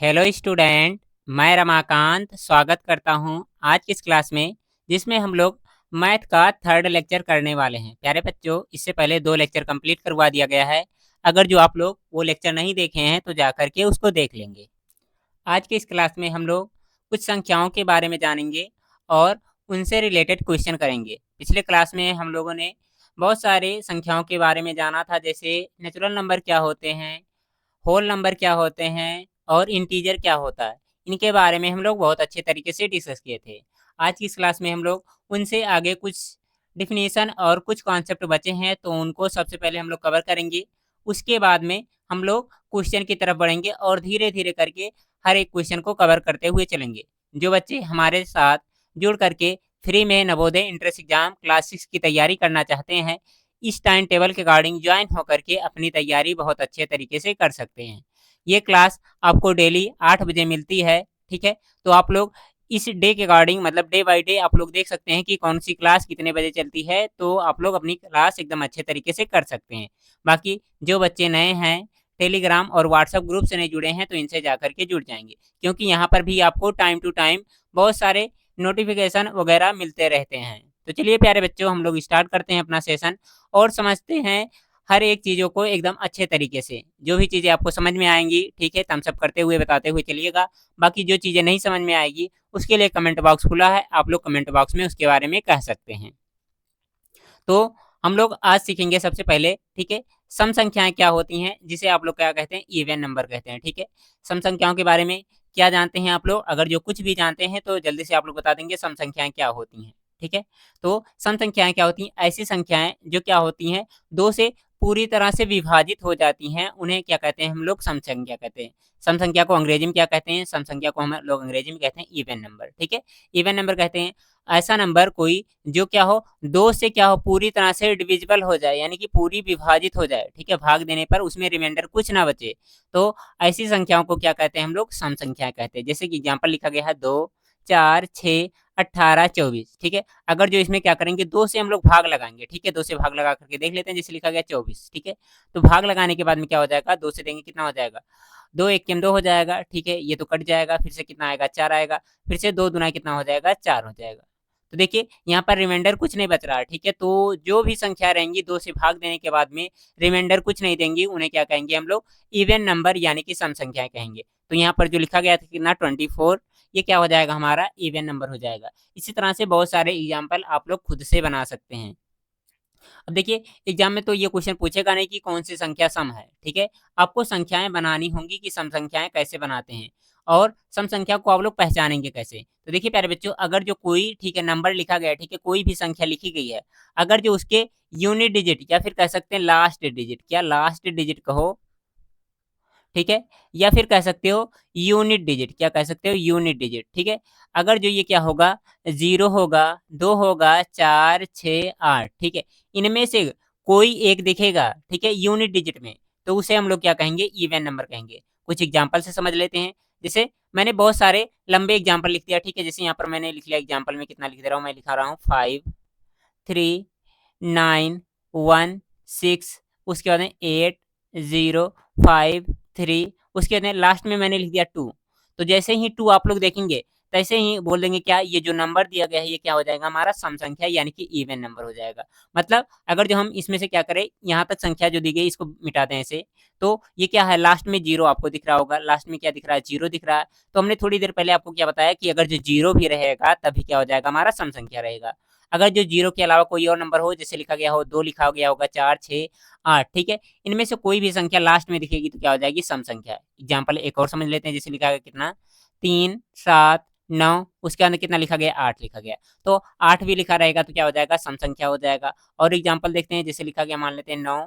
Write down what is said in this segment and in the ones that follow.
Hello student, मैं रमाकांत स्वागत करता हूं आज की इस क्लास में, जिसमें हम लोग मैथ का थर्ड लेक्चर करने वाले हैं। प्यारे बच्चों, इससे पहले 2 लेक्चर कंप्लीट करवा दिया गया है। अगर जो आप लोग वो लेक्चर नहीं देखे हैं तो जा करके उसको देख लेंगे। आज की इस क्लास में हम लोग कुछ संख्याओं के बारे में जानेंगे और उनसे रिलेटेड क्वेश्चन करेंगे। पिछले क्लास में हम लोगों ने बहुत सारे संख्याओं के बारे में जाना था, जैसे नेचुरल नंबर क्या होते हैं, होल नंबर क्या होते हैं और इंटीजर क्या होता है। इनके बारे में हम लोग बहुत अच्छे तरीके से डिस्कस किए थे। आज की इस क्लास में हम लोग उनसे आगे कुछ डिफिनीशन और कुछ कॉन्सेप्ट बचे हैं, तो उनको सबसे पहले हम लोग कवर करेंगे। उसके बाद में हम लोग क्वेश्चन की तरफ बढ़ेंगे और धीरे धीरे करके हर एक क्वेश्चन को कवर करते हुए चलेंगे। जो बच्चे हमारे साथ जुड़ करके फ्री में नवोदय इंट्रेंस एग्जाम क्लास 6 की तैयारी करना चाहते हैं, इस टाइम टेबल के अकॉर्डिंग ज्वाइन होकर के अपनी तैयारी बहुत अच्छे तरीके से कर सकते हैं। ये क्लास आपको डेली 8 बजे मिलती है, ठीक है? तो आप लोग इस डे के अकॉर्डिंग, मतलब डे बाय डे आप लोग देख सकते हैं कि कौन सी क्लास कितने बजे चलती है, तो आप लोग अपनी क्लास एकदम अच्छे तरीके से कर सकते हैं। बाकी जो बच्चे नए हैं, टेलीग्राम और व्हाट्सएप ग्रुप से नहीं जुड़े हैं, तो इनसे जाकर के जुड़ जाएंगे, क्योंकि यहाँ पर भी आपको टाइम टू टाइम बहुत सारे नोटिफिकेशन वगैरह मिलते रहते हैं। तो चलिए प्यारे बच्चों, हम लोग स्टार्ट करते हैं अपना सेशन और समझते हैं हर एक चीज़ों को एकदम अच्छे तरीके से। जो भी चीज़ें आपको समझ में आएंगी, ठीक है, थम्स अप करते हुए बताते हुए चलिएगा। बाकी जो चीज़ें नहीं समझ में आएगी, उसके लिए कमेंट बॉक्स खुला है, आप लोग कमेंट बॉक्स में उसके बारे में कह सकते हैं। तो हम लोग आज सीखेंगे सबसे पहले, ठीक है, सम संख्याएं क्या होती हैं, जिसे आप लोग क्या कहते हैं, इवन नंबर कहते हैं, ठीक है। सम संख्याओं के बारे में क्या जानते हैं आप लोग? अगर जो कुछ भी जानते हैं तो जल्दी से आप लोग बता देंगे सम संख्याएं क्या होती हैं, ठीक है। तो सम संख्याएं क्या होती हैं? ऐसी संख्याएं जो क्या होती हैं, दो से पूरी तरह से विभाजित हो जाती हैं, उन्हें क्या कहते हैं हम लोग? सम संख्या कहते हैं। सम संख्या को अंग्रेजी में क्या कहते हैं? सम संख्या को हम लोग अंग्रेजी में कहते हैं इवन नंबर, ठीक है। इवन नंबर कहते हैं ऐसा नंबर कोई जो क्या हो, दो से क्या हो, पूरी तरह से डिविजिबल हो जाए, यानी कि पूरी विभाजित हो जाए, ठीक है, भाग देने पर उसमें रिमाइंडर कुछ ना बचे। तो ऐसी संख्याओं को क्या कहते हैं हम लोग? सम संख्या कहते हैं। जैसे कि एग्जांपल लिखा गया है 2, 4, 6, 18, 24, ठीक है। अगर जो इसमें क्या करेंगे, 2 से हम लोग भाग लगाएंगे, ठीक है, 2 से भाग लगा करके देख लेते हैं। जैसे लिखा गया 24, ठीक है। तो भाग लगाने के बाद में क्या हो जाएगा, 2 से देंगे कितना हो जाएगा, 2 एक 2 हो जाएगा, ठीक है, ये तो कट जाएगा, फिर से कितना आएगा, 4 आएगा, फिर से 2 दुना कितना हो जाएगा, 4 हो जाएगा। तो देखिए यहाँ पर रिमाइंडर कुछ नहीं बच रहा है, ठीक है। तो जो भी संख्या रहेंगी 2 से भाग देने के बाद में रिमाइंडर कुछ नहीं देंगी, उन्हें क्या कहेंगे हम लोग? इवन नंबर यानी कि सम संख्याएं कहेंगे। तो यहाँ पर जो लिखा गया था कितना, 24, ये क्या हो जाएगा हमारा? इवन नंबर हो जाएगा। इसी तरह से बहुत सारे एग्जाम्पल आप लोग खुद से बना सकते हैं। अब देखिए एग्जाम में तो ये क्वेश्चन पूछेगा नहीं कि कौन सी संख्या सम है, ठीक है। आपको संख्याएं बनानी होंगी कि सम संख्याएं कैसे बनाते हैं और सम संख्या को आप लोग पहचानेंगे कैसे। तो देखिए प्यारे बच्चों, अगर जो कोई, ठीक है, नंबर लिखा गया है, ठीक है, कोई भी संख्या लिखी गई है, अगर जो उसके यूनिट डिजिट या फिर कह सकते हैं लास्ट डिजिट, क्या लास्ट डिजिट कहो, ठीक है, या फिर कह सकते हो यूनिट डिजिट, क्या कह सकते हो, यूनिट डिजिट, ठीक है। अगर जो ये क्या होगा, 0 होगा, 2 होगा, 4, 6, 8, ठीक है, इनमें से कोई एक दिखेगा, ठीक है, यूनिट डिजिट में, तो उसे हम लोग क्या कहेंगे? इवन नंबर कहेंगे। कुछ एग्जांपल से समझ लेते हैं। जैसे मैंने बहुत सारे लंबे एग्जांपल लिख दिया, ठीक है। जैसे यहाँ पर मैंने लिख लिया एग्जांपल में, कितना लिख दे रहा हूँ, मैं लिखा रहा हूँ 5, 3, 9, 1, 6, उसके बाद में 8, 0, 5, 3, उसके बाद में लास्ट में मैंने लिख दिया 2। तो जैसे ही 2 आप लोग देखेंगे, तैसे ही बोल देंगे क्या, ये जो नंबर दिया गया है ये क्या हो जाएगा हमारा? सम संख्या यानी कि इवन नंबर हो जाएगा। मतलब अगर जो हम इसमें से क्या करें, यहाँ तक संख्या जो दी गई इसको मिटा दें ऐसे, तो ये क्या है, लास्ट में 0 आपको दिख रहा होगा, लास्ट में क्या दिख रहा है, 0 दिख रहा है। तो हमने थोड़ी देर पहले आपको क्या बताया कि अगर जो 0 भी रहेगा तभी क्या हो जाएगा, हमारा सम संख्या रहेगा। अगर जो 0 के अलावा कोई और नंबर हो, जैसे लिखा गया हो 2 लिखा गया होगा, 4, 6, 8, ठीक है, इनमें से कोई भी संख्या लास्ट में दिखेगी तो क्या हो जाएगी? सम संख्या। एग्जाम्पल एक और समझ लेते हैं। जैसे लिखा गया कितना, 3, 7, 9, उसके अंदर कितना लिखा गया, 8 लिखा गया। तो 8 भी लिखा रहेगा तो क्या हो जाएगा? सम संख्या हो जाएगा। और एग्जाम्पल देखते हैं। जैसे लिखा गया, मान लेते हैं 9,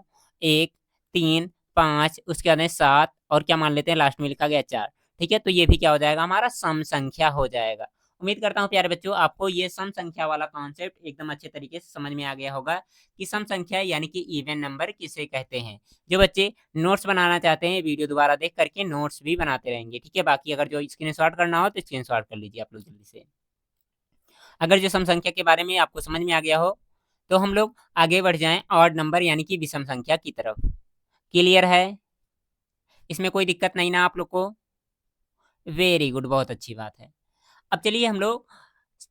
1, 3, 5, उसके अंदर 7, और क्या मान लेते हैं, लास्ट में लिखा गया 4, ठीक है। तो ये भी क्या हो जाएगा, हमारा सम संख्या हो जाएगा। उम्मीद करता हूँ प्यारे बच्चों, आपको ये सम संख्या वाला कॉन्सेप्ट एकदम अच्छे तरीके से समझ में आ गया होगा कि सम संख्या यानी कि इवन नंबर किसे कहते हैं। जो बच्चे नोट्स बनाना चाहते हैं, वीडियो दोबारा देख करके नोट्स भी बनाते रहेंगे, ठीक है। बाकी अगर जो स्क्रीनशॉट करना हो तो स्क्रीनशॉट कर लीजिए आप लोग जल्दी से। अगर जो सम संख्या के बारे में आपको समझ में आ गया हो, तो हम लोग आगे बढ़ जाएं ऑड नंबर यानी कि विषम संख्या की तरफ। क्लियर है? इसमें कोई दिक्कत नहीं ना आप लोग को? वेरी गुड, बहुत अच्छी बात है। अब चलिए हम लोग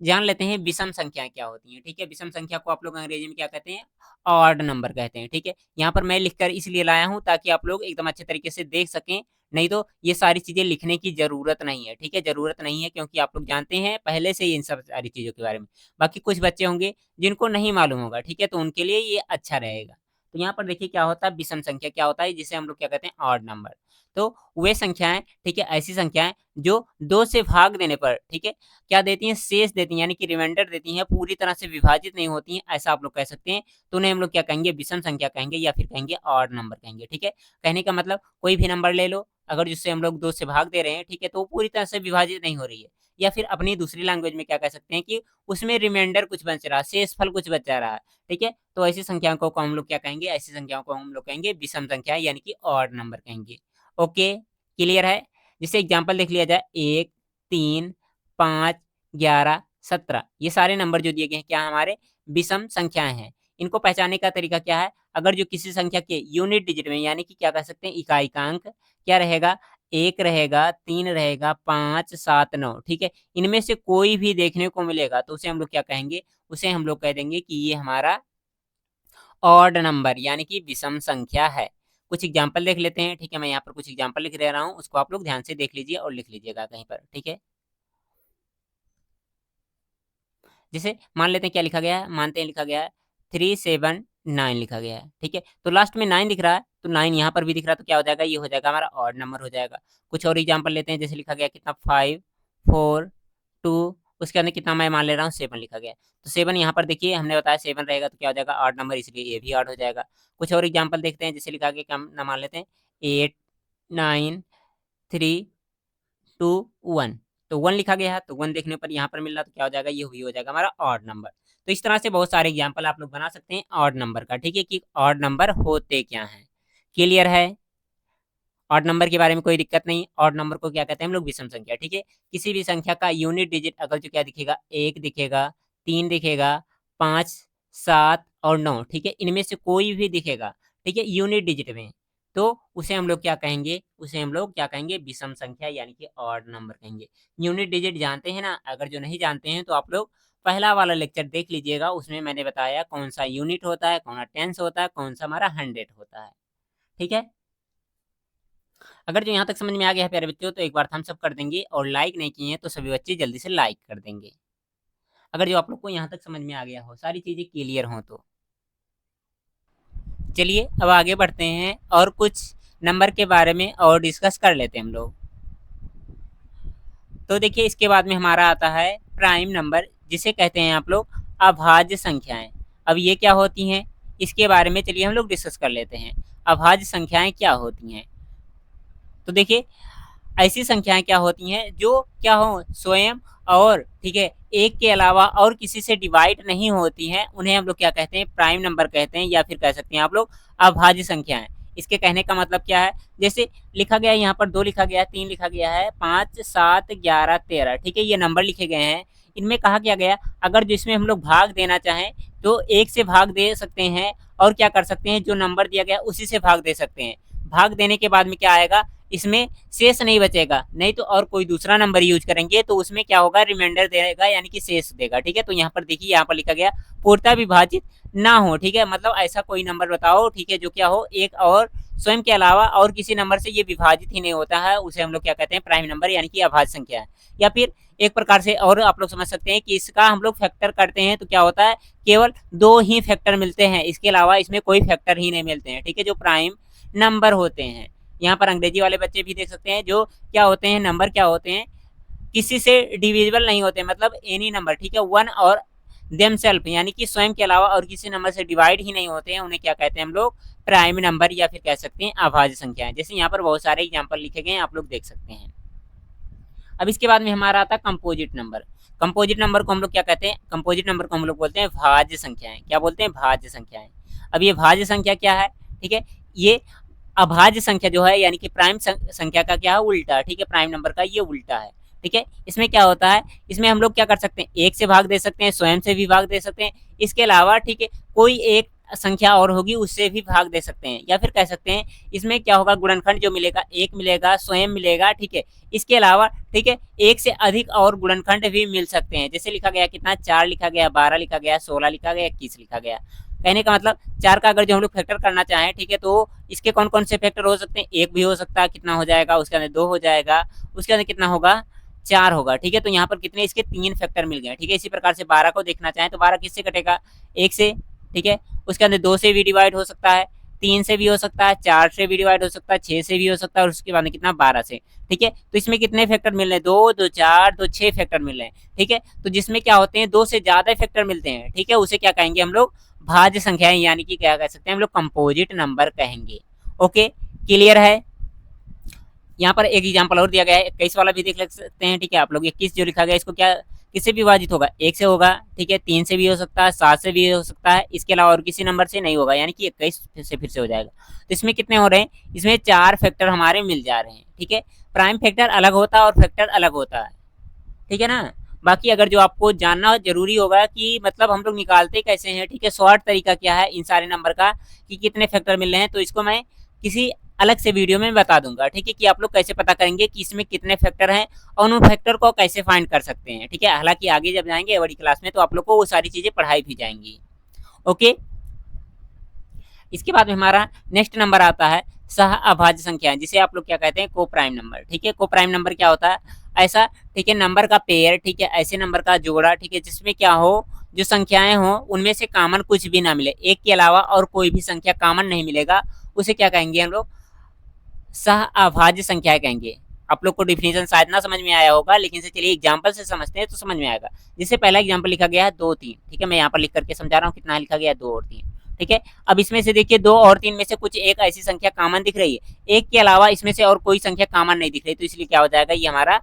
जान लेते हैं विषम संख्याएँ क्या होती हैं, ठीक है? विषम संख्या को आप लोग अंग्रेजी में क्या कहते हैं? ऑड नंबर कहते हैं, ठीक है? यहाँ पर मैं लिखकर इसलिए लाया हूँ ताकि आप लोग एकदम अच्छे तरीके से देख सकें, नहीं तो ये सारी चीज़ें लिखने की ज़रूरत नहीं है, ठीक है? ज़रूरत नहीं है क्योंकि आप लोग जानते हैं पहले से ही इन सब सारी चीज़ों के बारे में। बाकी कुछ बच्चे होंगे जिनको नहीं मालूम होगा, ठीक है? तो उनके लिए ये अच्छा रहेगा। तो यहाँ पर देखिए क्या होता है विषम संख्या क्या होता है जिसे हम लोग क्या कहते हैं ऑड नंबर। तो वे संख्याएँ, ठीक है, ऐसी संख्याएँ जो 2 से भाग देने पर, ठीक है, क्या देती हैं? शेष देती हैं, यानी कि रिमाइंडर देती हैं, पूरी तरह से विभाजित नहीं होती हैं, ऐसा आप लोग कह सकते हैं। तो उन्हें हम लोग क्या कहेंगे? विषम संख्या कहेंगे या फिर कहेंगे ऑड नंबर कहेंगे, ठीक है? कहने का मतलब कोई भी नंबर ले लो, अगर जिससे हम लोग 2 से भाग दे रहे हैं, ठीक है, तो वो पूरी तरह से विभाजित नहीं हो रही है। या फिर अपनी दूसरी लैंग्वेज में क्या कह सकते हैं कि उसमें रिमाइंडर कुछ बच रहा है, शेषफल कुछ बचा रहा है, ठीक है? तो ऐसी संख्याओं को हम लोग क्या कहेंगे? ऐसी संख्याओं को हम लोग कहेंगे विषम संख्या यानी कि ऑड नंबर कहेंगे। ओके, क्लियर है? जैसे एग्ज़ाम्पल देख लिया जाए 1, 3, 5, 11, 17 ये सारे नंबर जो दिए गए हैं क्या हमारे विषम संख्याएँ हैं। इनको पहचानने का तरीका क्या है? अगर जो किसी संख्या के यूनिट डिजिट में यानी कि क्या कह सकते हैं इकाई-अंक क्या रहेगा? 1 रहेगा, 3 रहेगा, 5, 7, 9 ठीक है? इनमें से कोई भी देखने को मिलेगा तो उसे हम लोग क्या कहेंगे? उसे हम लोग कह देंगे कि ये हमारा ऑड नंबर यानी कि विषम संख्या है। कुछ एग्ज़ाम्पल देख लेते हैं, ठीक है? मैं यहाँ पर कुछ एग्ज़ाम्पल लिख दे रहा हूँ, उसको आप लोग ध्यान से देख लीजिए और लिख लीजिएगा कहीं पर, ठीक है? जैसे मान लेते हैं क्या लिखा गया है, मानते हैं लिखा गया है 379 लिखा गया है, ठीक है? तो लास्ट में 9 दिख रहा है, तो 9 यहाँ पर भी दिख रहा है तो क्या हो जाएगा? ये हो जाएगा हमारा ऑड नंबर हो जाएगा। कुछ और एग्ज़ाम्पल लेते हैं जैसे लिखा गया कितना 5, 4, 2 उसके अंदर कितना मैं मान ले रहा हूँ 7 लिखा गया है। तो 7 यहाँ पर देखिए हमने बताया 7 रहेगा तो क्या हो जाएगा? ऑड नंबर इसलिए ये भी ऑड हो जाएगा। कुछ और एग्ज़ाम्पल देखते हैं जैसे लिखा गया क्या ना मान लेते हैं 8, 9, 3 टू 1 तो 1 लिखा गया है तो 1 देखने पर यहाँ पर मिल रहा तो क्या हो जाएगा ये भी हो जाएगा हमारा ऑड नंबर। तो इस तरह से बहुत सारे एग्जांपल आप लोग बना सकते हैं ऑड नंबर का, ठीक है, कि ऑड नंबर होते क्या हैं। क्लियर है? ऑड नंबर के बारे में कोई दिक्कत नहीं। ऑड नंबर को क्या कहते हैं हम लोग? विषम संख्या, ठीक है। किसी भी संख्या का यूनिट डिजिट अगर जो क्या दिखेगा 1 दिखेगा, 3 दिखेगा, 5, 7 और 9 ठीक है, इनमें से कोई भी दिखेगा, ठीक है, यूनिट डिजिट में, तो उसे हम लोग क्या कहेंगे? उसे हम लोग क्या कहेंगे? विषम संख्या यानी कि ऑड नंबर कहेंगे। यूनिट डिजिट जानते हैं ना? अगर जो नहीं जानते हैं तो आप लोग पहला वाला लेक्चर देख लीजिएगा, उसमें मैंने बताया कौन-सा यूनिट होता है, कौन-सा टेंस होता है, कौन-सा हमारा 100 होता है। ठीक है? अगर जो यहाँ तक समझ में आ गया है प्यारे बच्चों तो एक बार थम्स अप कर देंगे और लाइक नहीं किए हैं तो सभी बच्चे जल्दी से लाइक कर देंगे। अगर जो आप लोग को यहाँ तक समझ में आ गया हो, सारी चीज़ें क्लियर हों तो। चलिए अब आगे बढ़ते हैं और कुछ नंबर के बारे में और डिस्कस कर लेते हैं हम लोग। तो देखिए इसके बाद में हमारा आता है प्राइम नंबर जिसे कहते हैं आप लोग अभाज्य संख्याएँ। अब ये क्या होती हैं? इसके बारे में चलिए हम लोग डिस्कस कर लेते हैं। अभाज्य संख्याएँ क्या होती हैं? तो देखिए ऐसी संख्याएँ क्या होती हैं जो क्या हो स्वयं और ठीक है, एक के अलावा और किसी से डिवाइड नहीं होती हैं, उन्हें हम लोग क्या कहते हैं? प्राइम नंबर कहते हैं या फिर कह सकते हैं आप लोग अभाज्य संख्याएँ। इसके कहने का मतलब क्या है? जैसे लिखा गया है यहाँ पर 2 लिखा गया है, 3 लिखा गया है, 5, 7, 11, 13 ठीक है, ये नंबर लिखे गए हैं। इनमें कहा क्या गया अगर जिसमें हम लोग भाग देना चाहें तो 1 से भाग दे सकते हैं और क्या कर सकते हैं जो नंबर दिया गया उसी से भाग दे सकते हैं। भाग देने के बाद में क्या आएगा? इसमें शेष नहीं बचेगा, नहीं तो और कोई दूसरा नंबर यूज़ करेंगे तो उसमें क्या होगा रिमाइंडर देगा यानी कि शेष देगा, ठीक है? तो यहाँ पर देखिए यहाँ पर लिखा गया पूर्णतः विभाजित ना हो, ठीक है? मतलब ऐसा कोई नंबर बताओ, ठीक है, जो क्या हो एक और स्वयं के अलावा और किसी नंबर से ये विभाजित ही नहीं होता है, उसे हम लोग क्या कहते हैं? प्राइम नंबर यानी कि अभाज्य संख्या है। या फिर एक प्रकार से और आप लोग समझ सकते हैं कि इसका हम लोग फैक्टर करते हैं तो क्या होता है? केवल 2 ही फैक्टर मिलते हैं, इसके अलावा इसमें कोई फैक्टर ही नहीं मिलते हैं, ठीक है? जो प्राइम नंबर होते हैं। यहाँ पर अंग्रेजी वाले बच्चे भी देख सकते हैं जो क्या होते हैं नंबर क्या होते हैं किसी से डिविजिबल नहीं होते मतलब एनी नंबर ठीक है वन और देमसेल्फ यानी कि स्वयं के अलावा और किसी नंबर से डिवाइड ही नहीं होते हैं उन्हें क्या कहते हैं हम लोग प्राइम नंबर या फिर कह सकते हैं अभाज्य संख्याएं जैसे यहाँ पर बहुत सारे एग्जाम्पल लिखे गए हैं आप लोग देख सकते हैं। अब इसके बाद में हमारा आता है कंपोजिट नंबर। कंपोजिट नंबर को हम लोग क्या कहते हैं? कंपोजिट नंबर को हम लोग बोलते हैं भाज्य संख्याएं। क्या बोलते हैं? भाज्य संख्याएं। अब ये भाज्य संख्या क्या है? ठीक है, ये अभाज्य संख्या जो है यानी कि प्राइम संख्या का क्या है? उल्टा, ठीक है, प्राइम नंबर का ये उल्टा है। ठीक है, इसमें क्या होता है? इसमें हम लोग क्या कर सकते हैं? एक से भाग दे सकते हैं, स्वयं से भी भाग दे सकते हैं। इसके अलावा ठीक है कोई एक संख्या और होगी उससे भी भाग दे सकते हैं, या फिर कह सकते हैं इसमें क्या होगा, गुणनखंड जो मिलेगा एक मिलेगा, स्वयं मिलेगा, ठीक है। इसके अलावा ठीक है एक से अधिक और गुणनखंड भी मिल सकते हैं। जैसे लिखा गया कितना, 4 लिखा गया, 12 लिखा गया, 16 लिखा गया, 21 लिखा गया। कहने का मतलब 4 का अगर जो हम लोग फैक्टर करना चाहें, ठीक है, तो इसके कौन कौन से फैक्टर हो सकते हैं, एक भी हो सकता है, कितना हो जाएगा, उसके अंदर 2 हो जाएगा, उसके अंदर कितना होगा, 4 होगा, ठीक है। तो यहाँ पर कितने इसके 3 फैक्टर मिल गए, ठीक है। इसी प्रकार से 12 को देखना चाहें तो 12 किससे कटेगा, 1 से, ठीक है। उसके अंदर 2 से भी डिवाइड हो सकता है, 3 से भी हो सकता है, 4 से भी डिवाइड हो सकता है, 6 से भी हो सकता है, और उसके बाद में कितना, 12 से, ठीक है। तो इसमें कितने फैक्टर मिल रहे हैं, 2, 2 4, 2 6 फैक्टर मिल रहे हैं, ठीक है। तो जिसमें क्या होते हैं 2 से ज्यादा फैक्टर मिलते हैं, ठीक है, उसे क्या कहेंगे हम लोग, भाज्य संख्याएं, यानी कि क्या कह सकते हैं हम लोग, कंपोजिट नंबर कहेंगे। ओके, क्लियर है। यहाँ पर एक एग्जांपल और दिया गया है, 21 वाला भी देख सकते हैं, ठीक है। आप लोग 21 जो लिखा गया इसको क्या, किससे विभाजित होगा, 1 से होगा, ठीक है, 3 से भी हो सकता है, 7 से भी हो सकता है, इसके अलावा और किसी नंबर से नहीं होगा, यानी कि 21 फिर से हो जाएगा। तो इसमें कितने हो रहे हैं, इसमें 4 फैक्टर हमारे मिल जा रहे हैं, ठीक है। प्राइम फैक्टर अलग होता है और फैक्टर अलग होता है, ठीक है ना। बाकी अगर जो आपको जानना जरूरी होगा कि मतलब हम लोग निकालते कैसे हैं, ठीक है, शॉर्ट तरीका क्या है इन सारे नंबर का कि कितने फैक्टर मिल रहे हैं, तो इसको मैं किसी अलग से वीडियो में बता दूंगा, ठीक है, कि आप लोग कैसे पता करेंगे कि इसमें कितने फैक्टर हैं और उन फैक्टर को कैसे फाइंड कर सकते हैं, ठीक है। हालांकि आगे जब जाएंगे बड़ी क्लास में तो आप लोग को वो सारी चीजें पढ़ाई भी जाएंगी। ओके, इसके बाद में हमारा नेक्स्ट नंबर आता है सह अभाज्य संख्या, जिसे आप लोग क्या कहते हैं, को प्राइम नंबर, ठीक है। को प्राइम नंबर क्या होता है, ऐसा, ठीक है, नंबर का पेयर, ठीक है, ऐसे नंबर का जोड़ा, ठीक है, जिसमें क्या हो, जो संख्याएं हो उनमें से कॉमन कुछ भी ना मिले, एक के अलावा और कोई भी संख्या कॉमन नहीं मिलेगा, उसे क्या कहेंगे हम लोग, सह अभाज्य संख्या कहेंगे। आप लोग को डिफिनेशन शायद ना समझ में आया होगा, लेकिन से चलिए एग्जांपल से समझते हैं तो समझ में आएगा। जैसे पहला एग्जांपल लिखा गया है 2 3, ठीक है, मैं यहाँ पर लिख करके समझा रहा हूँ, कितना लिखा गया है 2 और 3, ठीक है। अब इसमें से देखिए 2 और 3 में से कुछ एक ऐसी संख्या कॉमन दिख रही है, एक के अलावा इसमें से और कोई संख्या कॉमन नहीं दिख रही, तो इसलिए क्या हो जाएगा, ये हमारा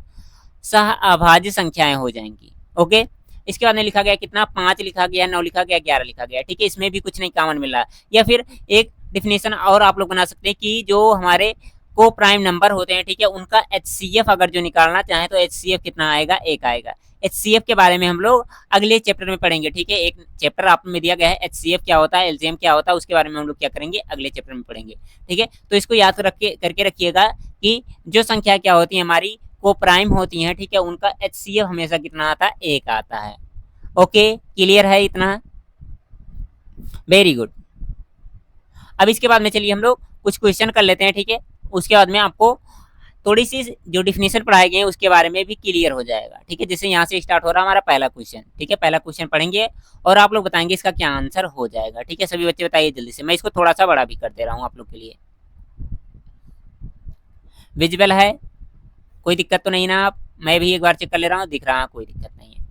सह अभाज्य संख्याएं हो जाएंगी। ओके, इसके बाद में लिखा गया कितना, 5 लिखा गया, 9 लिखा गया, 11 लिखा गया, ठीक है, इसमें भी कुछ नहीं कॉमन मिल रहा। या फिर एक डिफिनेशन और आप लोग बना सकते हैं कि जो हमारे को प्राइम नंबर होते हैं, ठीक है, उनका एचसीएफ अगर जो निकालना चाहें तो एचसीएफ कितना आएगा, 1 आएगा। एचसीएफ के बारे में हम लोग अगले चैप्टर में पढ़ेंगे, ठीक है। एक चैप्टर आप में दिया गया है एचसीएफ क्या होता है, एलसीएम क्या होता है, उसके बारे में हम लोग क्या करेंगे, अगले चैप्टर में पढ़ेंगे, ठीक है। तो इसको याद करके रखिएगा कि जो संख्या क्या होती है हमारी को प्राइम होती हैं, ठीक है, उनका एचसीएफ हमेशा कितना आता है, 1 आता है। ओके, क्लियर है इतना, वेरी गुड। अब इसके बाद में चलिए हम लोग कुछ क्वेश्चन कर लेते हैं, ठीक है। उसके बाद में आपको थोड़ी सी जो डिफिनेशन पढ़ाए गए उसके बारे में भी क्लियर हो जाएगा, ठीक है। जैसे यहाँ से स्टार्ट हो रहा है हमारा पहला क्वेश्चन, ठीक है, पहला क्वेश्चन पढ़ेंगे और आप लोग बताएंगे इसका क्या आंसर हो जाएगा, ठीक है। सभी बच्चे बताइए जल्दी से, मैं इसको थोड़ा सा बड़ा भी कर दे रहा हूँ आप लोग के लिए। विजिबल है, कोई दिक्कत तो नहीं ना, आप, मैं भी एक बार चेक कर ले रहा हूँ, दिख रहा है, कोई दिक्कत नहीं है।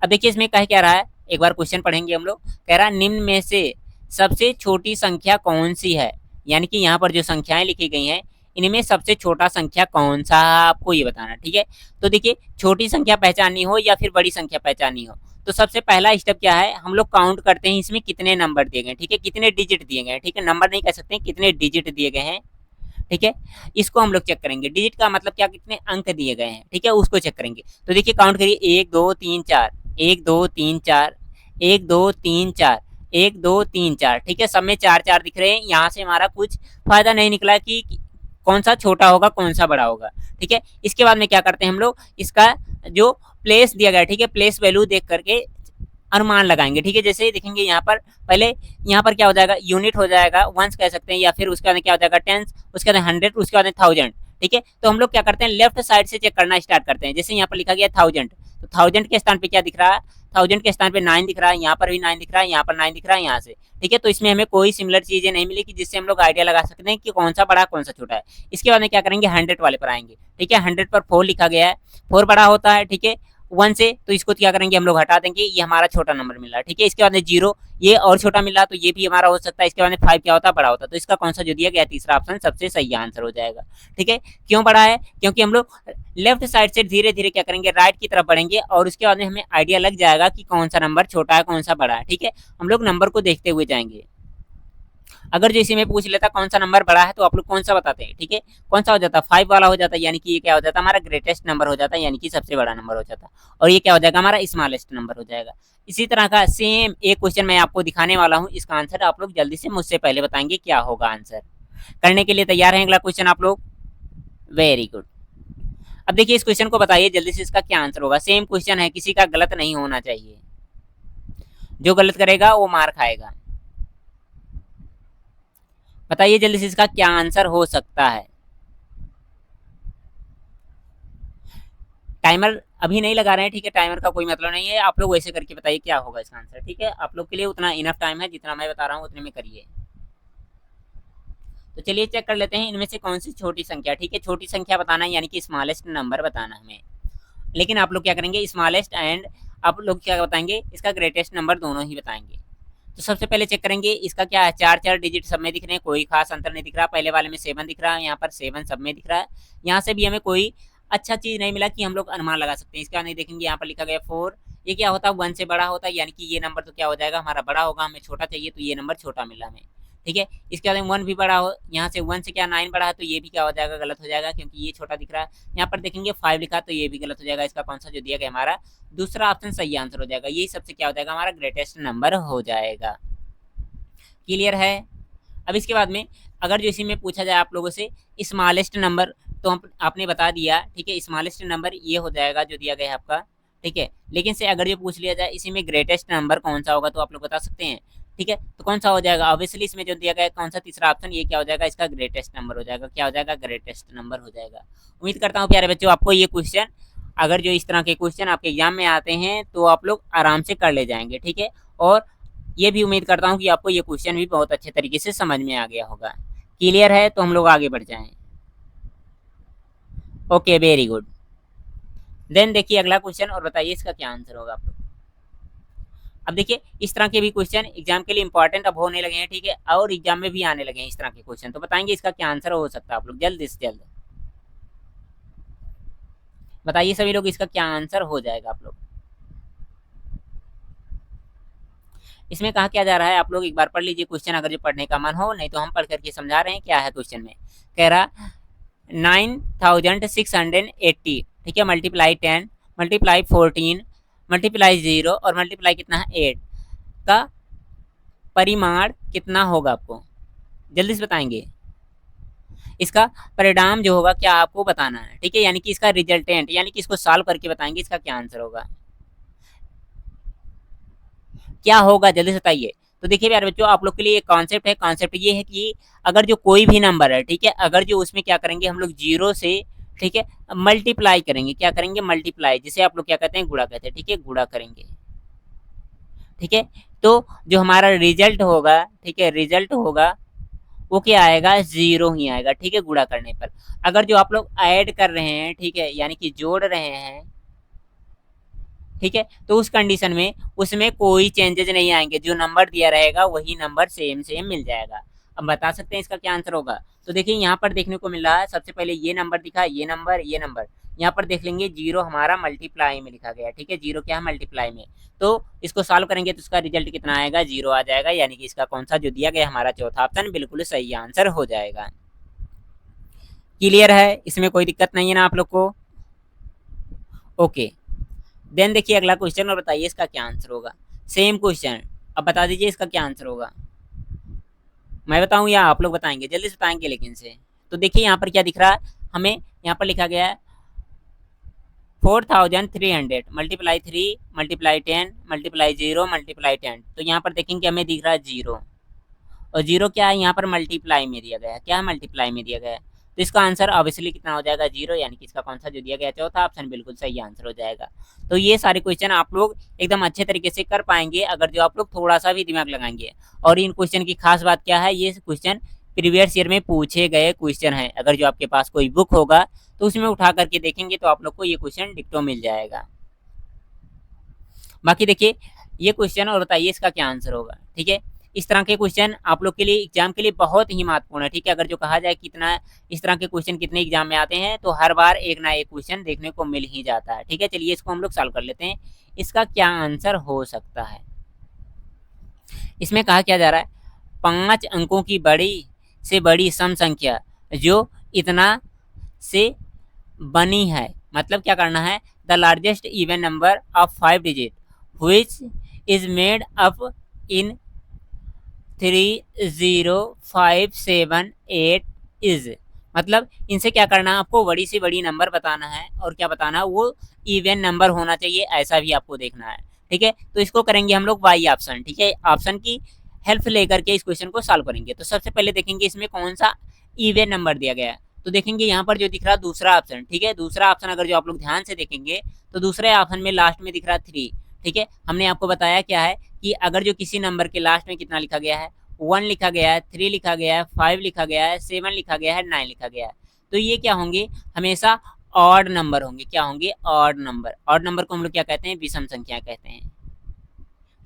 अब देखिए इसमें कह क्या रहा है, एक बार क्वेश्चन पढ़ेंगे हम लोग। कह रहा है निम्न में से सबसे छोटी संख्या कौन सी है, यानी कि यहाँ पर जो संख्याएं लिखी गई हैं इनमें सबसे छोटा संख्या कौन सा है, आपको ये बताना, ठीक है। तो देखिए छोटी संख्या पहचाननी हो या फिर बड़ी संख्या पहचाननी हो, तो सबसे पहला स्टेप क्या है, हम लोग काउंट करते हैं इसमें कितने नंबर दिए गए, ठीक है, कितने डिजिट दिए गए, ठीक है, नंबर नहीं कह सकते हैं, कितने डिजिट दिए गए हैं, ठीक है। इसको हम लोग चेक करेंगे, डिजिट का मतलब क्या, कितने अंक दिए गए हैं, ठीक है, उसको चेक करेंगे। तो देखिए काउंट करिए, 1 2 3 4, 1 2 3 4, 1 2 3 4, 1 2 3 4, ठीक है, सब में 4 4 दिख रहे हैं। यहाँ से हमारा कुछ फायदा नहीं निकला कि कौन सा छोटा होगा कौन सा बड़ा होगा, ठीक है। इसके बाद में क्या करते हैं हम लोग, इसका जो प्लेस दिया गया, ठीक है, प्लेस वैल्यू देख करके अनुमान लगाएंगे, ठीक है। जैसे ही देखेंगे यहाँ पर पहले यहाँ पर क्या हो जाएगा, यूनिट हो जाएगा, वंस कह सकते हैं, या फिर उसके बाद क्या हो जाएगा, टेंस, उसके बाद 100, उसके बाद 1000, ठीक है। तो हम लोग क्या करते हैं, लेफ्ट साइड से चेक करना स्टार्ट करते हैं। जैसे यहाँ पर लिखा गया 1000, तो 1000 के स्थान पे क्या दिख रहा है, 1000 के स्थान पे 9 दिख रहा है, यहाँ पर भी 9 दिख रहा है, यहाँ पर 9 दिख रहा है, यहाँ से, ठीक है। तो इसमें हमें कोई सिमिलर चीजें नहीं मिली कि जिससे हम लोग आइडिया लगा सकते हैं कि कौन सा बड़ा कौन सा छोटा है। इसके बाद में क्या करेंगे, 100 वाले पर आएंगे, ठीक है। 100 पर 4 लिखा गया है, 4 बड़ा होता है, ठीक है, 1 से, तो इसको क्या करेंगे हम लोग हटा देंगे, ये हमारा छोटा नंबर मिल रहा है, ठीक है। इसके बाद में 0, ये और छोटा मिल रहा है, तो ये भी हमारा हो सकता है। इसके बाद में 5 क्या होता है, बड़ा होता है। तो इसका कौन सा जो दिया गया तीसरा ऑप्शन सबसे सही आंसर हो जाएगा, ठीक है। क्यों बड़ा है, क्योंकि हम लोग लेफ्ट साइड से धीरे धीरे क्या करेंगे, राइट की तरफ बढ़ेंगे और उसके बाद में हमें आइडिया लग जाएगा कि कौन सा नंबर छोटा है कौन सा बड़ा है, ठीक है। हम लोग नंबर को देखते हुए जाएंगे। अगर जो इसी में पूछ लेता कौन सा नंबर बड़ा है तो आप लोग कौन सा बताते हैं, ठीक है, कौन सा हो जाता, 5 वाला हो जाता, यानी कि ये क्या हो जाता, हमारा ग्रेटेस्ट नंबर हो जाता, यानी कि सबसे बड़ा नंबर हो जाता, और ये क्या हो जाएगा, हमारा स्मॉलेस्ट नंबर हो जाएगा। इसी तरह का सेम एक क्वेश्चन मैं आपको दिखाने वाला हूँ, इसका आंसर आप लोग जल्दी से मुझसे पहले बताएंगे क्या होगा आंसर। करने के लिए तैयार हैं अगला क्वेश्चन आप लोग? Very good. अब देखिए इस क्वेश्चन को बताइए जल्दी से, इसका क्या आंसर होगा। सेम क्वेश्चन है, किसी का गलत नहीं होना चाहिए, जो गलत करेगा वो मार खाएगा। बताइए जल्दी से इसका क्या आंसर हो सकता है। टाइमर अभी नहीं लगा रहे हैं, ठीक है, टाइमर का कोई मतलब नहीं है, आप लोग वैसे करके बताइए क्या होगा इसका आंसर, ठीक है, आप लोग के लिए उतना इनफ टाइम है, जितना मैं बता रहा हूँ उतने में करिए। तो चलिए चेक कर लेते हैं इनमें से कौन सी छोटी संख्या, ठीक है, छोटी संख्या बताना है, यानी कि स्मॉलेस्ट नंबर बताना हमें। लेकिन आप लोग क्या करेंगे, स्मॉलेस्ट एंड आप लोग क्या बताएंगे, इसका ग्रेटेस्ट नंबर दोनों ही बताएंगे। तो सबसे पहले चेक करेंगे इसका क्या है, 4 डिजिट सब में दिख रहे हैं, कोई खास अंतर नहीं दिख रहा। पहले वाले में 7 दिख रहा है, यहाँ पर 7 सब में दिख रहा है। यहाँ से भी हमें कोई अच्छा चीज नहीं मिला कि हम लोग अनुमान लगा सकते हैं। इसका नहीं देखेंगे, यहाँ पर लिखा गया 4, ये क्या होता है, 1 से बड़ा होता है, यानी कि ये नंबर तो क्या हो जाएगा, हमारा बड़ा होगा, हमें छोटा चाहिए तो ये नंबर छोटा मिला हमें, ठीक है। इसके बाद 1 भी बड़ा हो, यहाँ से 1 से क्या 9 बड़ा है, तो ये भी क्या हो जाएगा, गलत हो जाएगा, क्योंकि ये छोटा दिख रहा है। यहाँ पर देखेंगे 5 लिखा, तो ये भी गलत हो जाएगा। इसका कौन सा जो दिया गया हमारा दूसरा ऑप्शन सही आंसर हो जाएगा, यही सबसे क्या हो जाएगा, हमारा ग्रेटेस्ट नंबर हो जाएगा। क्लियर है। अब इसके बाद में अगर जो इसी में पूछा जाए आप लोगों से स्मॉलेस्ट नंबर, तो आपने बता दिया, ठीक है, स्मॉलेस्ट नंबर ये हो जाएगा जो दिया गया है आपका, ठीक है। लेकिन से अगर ये पूछ लिया जाए इसी में ग्रेटेस्ट नंबर कौन सा होगा, तो आप लोग बता सकते हैं, ठीक है, तो कौन सा हो जाएगा, ऑब्वियसली इसमें जो दिया गया है कौन सा तीसरा ऑप्शन, ये क्या हो जाएगा, इसका ग्रेटेस्ट नंबर हो जाएगा, क्या हो जाएगा, ग्रेटेस्ट नंबर हो जाएगा। उम्मीद करता हूँ प्यारे बच्चों आपको ये क्वेश्चन, अगर जो इस तरह के क्वेश्चन आपके एग्जाम में आते हैं तो आप लोग आराम से कर ले जाएंगे, ठीक है। और ये भी उम्मीद करता हूँ कि आपको ये क्वेश्चन भी बहुत अच्छे तरीके से समझ में आ गया होगा। क्लियर है, तो हम लोग आगे बढ़ जाएं। Okay, very good. देन देखिए अगला क्वेश्चन और बताइए इसका क्या आंसर होगा आप लोग। अब देखिए इस तरह के भी क्वेश्चन एग्जाम के लिए इंपॉर्टेंट अब होने लगे हैं, ठीक है, और एग्जाम में भी आने लगे हैं इस तरह के क्वेश्चन, तो बताएंगे इसका क्या आंसर हो सकता है आप लोग, जल्द से जल्द बताइए सभी लोग, इसका क्या आंसर हो जाएगा आप लोग। इसमें कहा क्या जा रहा है, आप लोग एक बार पढ़ लीजिए क्वेश्चन, अगर जो पढ़ने का मन हो, नहीं तो हम पढ़ करके समझा रहे हैं क्या है क्वेश्चन में। कह रहा 9680, ठीक है, मल्टीप्लाई 10, मल्टीप्लाई 14, मल्टीप्लाई 0 और मल्टीप्लाई कितना है 8 का परिमाण कितना होगा आपको, जल्दी से बताएंगे। इसका परिणाम जो होगा क्या आपको बताना है, ठीक है, यानी कि इसका रिजल्टेंट, यानी कि इसको सॉल्व करके बताएंगे इसका क्या आंसर होगा, क्या होगा, जल्दी से बताइए। तो देखिए यार बच्चों आप लोग के लिए एक कॉन्सेप्ट है, कॉन्सेप्ट ये है कि अगर जो कोई भी नंबर है, ठीक है, अगर जो उसमें क्या करेंगे हम लोग जीरो से, ठीक है, मल्टीप्लाई करेंगे, क्या करेंगे, मल्टीप्लाई, जिसे आप लोग क्या कहते हैं, गुणा कहते हैं, ठीक है, गुणा करेंगे, ठीक है, तो जो हमारा रिजल्ट होगा, ठीक है, रिजल्ट होगा वो क्या आएगा, जीरो ही आएगा, ठीक है, गुणा करने पर। अगर जो आप लोग ऐड कर रहे हैं, ठीक है, यानी कि जोड़ रहे हैं, ठीक है, तो उस कंडीशन में उसमें कोई चेंजेस नहीं आएंगे, जो नंबर दिया रहेगा वही नंबर सेम सेम मिल जाएगा। अब बता सकते हैं इसका क्या आंसर होगा। तो देखिए यहाँ पर देखने को मिल रहा है, सबसे पहले ये नंबर दिखा, ये नंबर, ये नंबर, यहाँ पर देख लेंगे जीरो हमारा मल्टीप्लाई में लिखा गया, ठीक है, जीरो क्या है, मल्टीप्लाई में। तो इसको सॉल्व करेंगे तो इसका रिजल्ट कितना आएगा, जीरो आ जाएगा, यानी कि इसका कौन सा जो दिया गया हमारा चौथा ऑप्शन बिल्कुल सही आंसर हो जाएगा। क्लियर है, इसमें कोई दिक्कत नहीं है ना आप लोग को। ओके, देन देखिए अगला क्वेश्चन और बताइए इसका क्या आंसर होगा। सेम क्वेश्चन, अब बता दीजिए इसका क्या आंसर होगा। मैं बताऊं या आप लोग बताएंगे, जल्दी से बताएंगे लेकिन से। तो देखिए यहाँ पर क्या दिख रहा है हमें, यहाँ पर लिखा गया है 4300 मल्टीप्लाई 3 मल्टीप्लाई 10 मल्टीप्लाई 0 मल्टीप्लाई 10, तो यहाँ पर देखेंगे हमें दिख रहा है जीरो, और जीरो क्या है यहाँ पर मल्टीप्लाई में दिया गया है, क्या है, मल्टीप्लाई में दिया गया है। तो इसका आंसर ऑब्वियसली कितना हो जाएगा, जीरो, यानी कि इसका कौन सा जो दिया गया चौथा ऑप्शन बिल्कुल सही आंसर हो जाएगा। तो ये सारे क्वेश्चन आप लोग एकदम अच्छे तरीके से कर पाएंगे अगर जो आप लोग थोड़ा सा भी दिमाग लगाएंगे। और इन क्वेश्चन की खास बात क्या है, ये क्वेश्चन प्रीवियस ईयर में पूछे गए क्वेश्चन है, अगर जो आपके पास कोई बुक होगा तो उसमें उठा करके देखेंगे तो आप लोग को ये क्वेश्चन डिक्टो मिल जाएगा। बाकी देखिए ये क्वेश्चन और बताइए इसका क्या आंसर होगा, ठीक है। इस तरह के क्वेश्चन आप लोग के लिए एग्जाम के लिए बहुत ही महत्वपूर्ण है, ठीक है। अगर जो कहा जाए कितना इस तरह के क्वेश्चन कितने एग्जाम में आते हैं, तो हर बार एक ना एक क्वेश्चन देखने को मिल ही जाता है, ठीक है। चलिए इसको हम लोग सॉल्व कर लेते हैं, इसका क्या आंसर हो सकता है। इसमें कहा क्या जा रहा है, 5 अंकों की बड़ी से बड़ी सम संख्या जो इतना से बनी है। मतलब क्या करना है, the largest even number of 5 digit which is made up in 30578 is. मतलब इनसे क्या करना है, आपको बड़ी से बड़ी नंबर बताना है और क्या बताना है, वो इवन नंबर होना चाहिए, ऐसा भी आपको देखना है। ठीक है, तो इसको करेंगे हम लोग वाई ऑप्शन। ठीक है, ऑप्शन की हेल्प लेकर के इस क्वेश्चन को सॉल्व करेंगे। तो सबसे पहले देखेंगे इसमें कौन सा इवन नंबर दिया गया है। तो देखेंगे यहाँ पर जो दिख रहा है दूसरा ऑप्शन। ठीक है, दूसरा ऑप्शन अगर जो आप लोग ध्यान से देखेंगे तो दूसरे ऑप्शन में लास्ट में दिख रहा है 3। ठीक है, हमने आपको बताया क्या है कि अगर जो किसी नंबर के लास्ट में कितना लिखा गया है, 1 लिखा गया है, 3 लिखा गया है, 5 लिखा गया है, 7 लिखा गया है, 9 लिखा गया है, तो ये क्या होंगे, हमेशा ऑड नंबर होंगे। क्या होंगे, ऑड नंबर। ऑड नंबर को हम लोग क्या कहते हैं, विषम संख्या कहते हैं।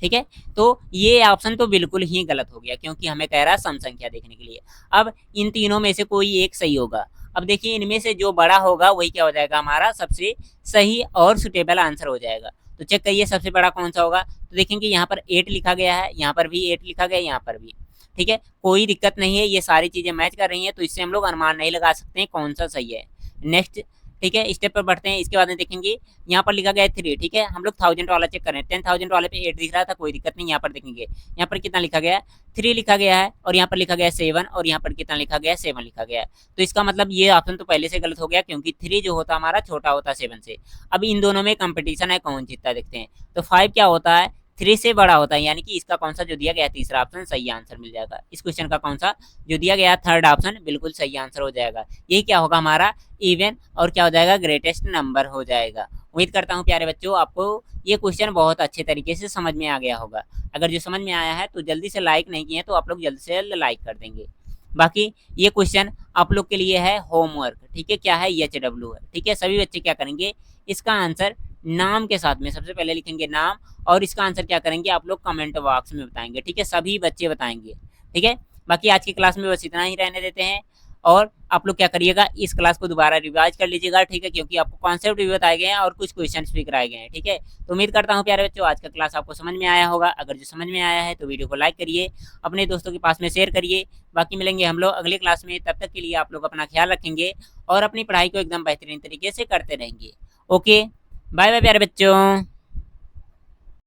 ठीक है, तो ये ऑप्शन तो बिल्कुल ही गलत हो गया क्योंकि हमें कह रहा है सम संख्या देखने के लिए। अब इन तीनों में से कोई एक सही होगा। अब देखिए इनमें से जो बड़ा होगा वही क्या हो जाएगा, हमारा सबसे सही और सुटेबल आंसर हो जाएगा। तो चेक करिए सबसे बड़ा कौन सा होगा। तो देखेंगे यहाँ पर 8 लिखा गया है, यहाँ पर भी 8 लिखा गया है, यहाँ पर भी। ठीक है, कोई दिक्कत नहीं है, ये सारी चीजें मैच कर रही हैं, तो इससे हम लोग अनुमान नहीं लगा सकते हैं कौन सा सही है। नेक्स्ट, ठीक है, स्टेप पर बढ़ते हैं। इसके बाद में देखेंगे यहाँ पर लिखा गया है 3। ठीक है, हम लोग 1000 वाला चेक करें। 10,000 वाले पे 8 दिख रहा था, कोई दिक्कत नहीं। यहाँ पर देखेंगे यहाँ पर कितना लिखा गया है, 3 लिखा गया है, और यहाँ पर लिखा गया है 7, और यहाँ पर कितना लिखा गया है, 7 लिखा गया है। तो इसका मतलब ये ऑप्शन तो पहले से गलत हो गया क्योंकि 3 जो होता हमारा छोटा होता 7 से। अब इन दोनों में कंपटीशन है, कौन जीतता देखते हैं। तो 5 क्या होता है, 3 से बड़ा होता है, यानी कि इसका कौन सा जो दिया गया तीसरा ऑप्शन सही आंसर मिल जाएगा। इस क्वेश्चन का कौन सा जो दिया गया थर्ड ऑप्शन बिल्कुल सही आंसर हो जाएगा। यही क्या होगा, हमारा इवन और क्या हो जाएगा, ग्रेटेस्ट नंबर हो जाएगा। उम्मीद करता हूँ प्यारे बच्चों आपको ये क्वेश्चन बहुत अच्छे तरीके से समझ में आ गया होगा। अगर जो समझ में आया है तो जल्दी से लाइक नहीं किए तो आप लोग जल्दी से लाइक कर देंगे। बाकी ये क्वेश्चन आप लोग के लिए है होमवर्क। ठीक है, क्या है, HW है। ठीक है, सभी बच्चे क्या करेंगे, इसका आंसर नाम के साथ में सबसे पहले लिखेंगे नाम, और इसका आंसर क्या करेंगे आप लोग कमेंट बॉक्स में बताएंगे। ठीक है, सभी बच्चे बताएंगे। ठीक है, बाकी आज की क्लास में बस इतना ही रहने देते हैं, और आप लोग क्या करिएगा, इस क्लास को दोबारा रिवाइज कर लीजिएगा। ठीक है, क्योंकि आपको कॉन्सेप्ट भी बताए गए हैं और कुछ क्वेश्चंस भी कराए गए हैं। ठीक है, तो उम्मीद करता हूँ प्यारे बच्चों आज का क्लास आपको समझ में आया होगा। अगर जो समझ में आया है तो वीडियो को लाइक करिए, अपने दोस्तों के पास में शेयर करिए। बाकी मिलेंगे हम लोग अगले क्लास में, तब तक के लिए आप लोग अपना ख्याल रखेंगे और अपनी पढ़ाई को एकदम बेहतरीन तरीके से करते रहेंगे। ओके, बाय बाय प्यारे बच्चों।